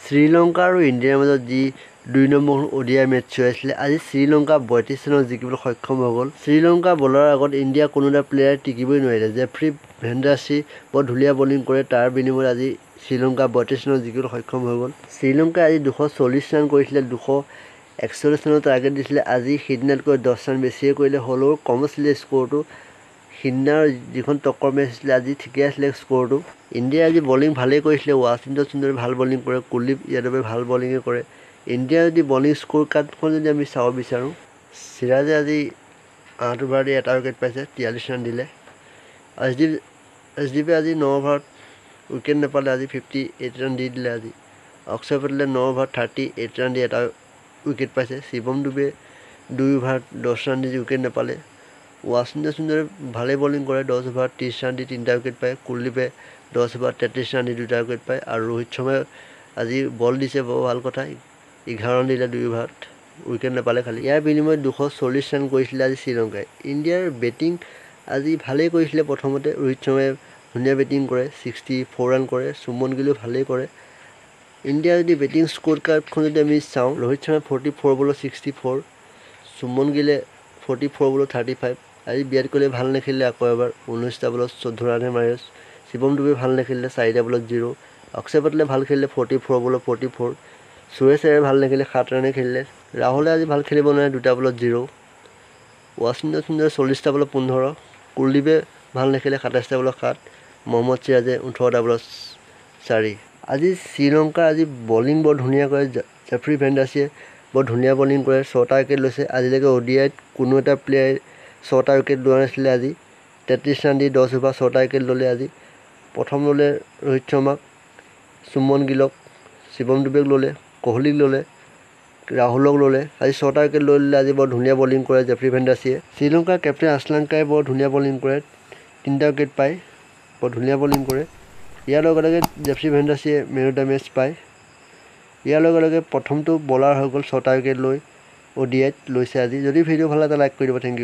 শ্ৰীলংকা আৰু ইণ্ডিয়াৰ মাজত যি ২ নম্বৰ ODI মেটচ হৈ আছিলে, আজি শ্ৰীলংকা ৩২ ৰানত জিকিবলৈ সক্ষম হৈ গ'ল। শ্ৰীলংকা বলাৰৰ আগত ইণ্ডিয়া কোনো এটা প্লেয়াৰ টিকিবই নোৱাৰিলে। জেফ্ৰী ভেণ্ডাছি বৰ ধুনীয়া বলিং কৰে, তাৰ বিনিময়ত আজি শ্ৰীলংকা ৩২ ৰানত জিকিবলৈ সক্ষম হৈ গ'ল। শ্ৰীলংকাই আজি ২৪০ ৰান কৰিছিলে, ২৪১ ৰানৰ টাৰ্গেট দিছিলে। আজি সিদিনাতকৈ 10 ৰান বেছিয়ে কৰিলে, হ'লেও কম আছিলে স্ক'ৰটো। সিদিনাৰ যিখন টক্কৰ মেচ আছিলে, আজি ঠিকে আছিলে স্ক'ৰটো। ইণ্ডিয়াই আজি বলিং ভালেই কৰিছিলে, ৱাশ্বিংটন সুন্দৰে ভাল বলিং কৰে, কুলদীপ যাদৱে ভাল বলিঙে কৰে। ইণ্ডিয়াৰ যদি বলিং স্ক'ৰ কাৰ্ডখন যদি আমি চাব বিচাৰোঁ, চিৰাজে আজি 8 অভাৰ দি 1 উইকেট পাইছে, 43 ৰান দিলে। আৰ্শদীপে আজি 9 অভাৰত উইকেট নাপালে, আজি 58 ৰান দি দিলে। আজি অক্ষৰ পেটেলে 9 অভাৰত 38 ৰান দি 1 উইকেট পাইছে। শিৱম ডুবে 2 অভাৰত 10 ৰান দি উইকেট নাপালে। ৱাশ্বিংটন সুন্দৰে ভালেই বলিং কৰে, 10 অভাৰত 30 ৰান দি 3টা উইকেট পায়। কুলদীপে 10 অভাৰত 33 ৰান দি 2টা উইকেট পায়। আৰু ৰোহিত শৰ্মাই আজি বল দিছে, বৰ ভাল কথা, 11 ৰান দিলে 2 অভাৰত, উইকেট নাপালে খালি। ইয়াৰ বিনিময়ত 240 ৰান কৰিছিলে আজি শ্ৰীলংকাই। ইণ্ডিয়াৰ বেটিং আজি ভালেই কৰিছিলে। প্ৰথমতে ৰোহিত শৰ্মাই ধুনীয়া বেটিং কৰে, 64 ৰান কৰে, চুমন গিলেও ভালেই কৰে। ইণ্ডিয়াৰ যদি বেটিং স্ক'ৰ কাৰ্ডখন যদি আমি চাওঁ, ৰোহিত শৰ্মাই 44 বলত 64, চুমন গিলে 44 বলত 35। আজি বিৰাট কোহলিয়ে ভাল নেখেলিলে, আকৌ এবাৰ 19টা বলত 14 ৰানহে মাৰে। শিৱম ডুবে ভাল নেখেলিলে, 4টা বলত 0। অক্ষৰ পেটেলে ভাল খেলিলে, 44 বলত 44। সুৰেশ আয়াৰে ভাল নেখেলিলে, 7 ৰানে খেলিলে। ৰাহুলে আজি ভাল খেলিব নোৱাৰে, 2টা বলত 0। ৱাশ্বিংটন সুন্দৰে 40টা বলত 15। কুলদীপে ভাল নেখেলিলে, 27টা বলত 7। মহম্মদ চিৰাজে 18টা বলত 4। আজি শ্ৰীলংকাৰ আজি বলিং বৰ ধুনীয়া কৰে, জেফ্ৰী ভেণ্ডাছিয়ে বৰ ধুনীয়া বলিং কৰে, 6টা উইকেট লৈছে। আজিলৈকে ODIত কোনো এটা প্লেয়াৰে 6টা উইকেট লোৱা নাছিলে। আজি 33 ৰান দি 10 অভাৰ 6টা উইকেট ল'লে। আজি প্ৰথম ল'লে ৰোহিত শৰ্মাক, চুমন গিলক, শিৱম ডুবেক ল'লে, কোহলীক ল'লে, ৰাহুলক ল'লে। আজি 6টা উইকেট লৈ ল'লে। আজি বৰ ধুনীয়া বলিং কৰে জেফ্ৰী ভেণ্ডাছিয়ে। শ্ৰীলংকাৰ কেপ্টেইন আছলানকাই বৰ ধুনীয়া বলিং কৰে, 3টা উইকেট পায়, বৰ ধুনীয়া বলিং কৰে। ইয়াৰ লগে লগে Jeffrey Vandersay man of the match পায়। ইয়াৰ লগে লগে প্ৰথমটো বলাৰ হৈ গ'ল, 6টা উইকেট লৈ ODIত লৈছে আজি। যদি ভিডিঅ' ভাল লাগে লাইক কৰি দিব। Thank U.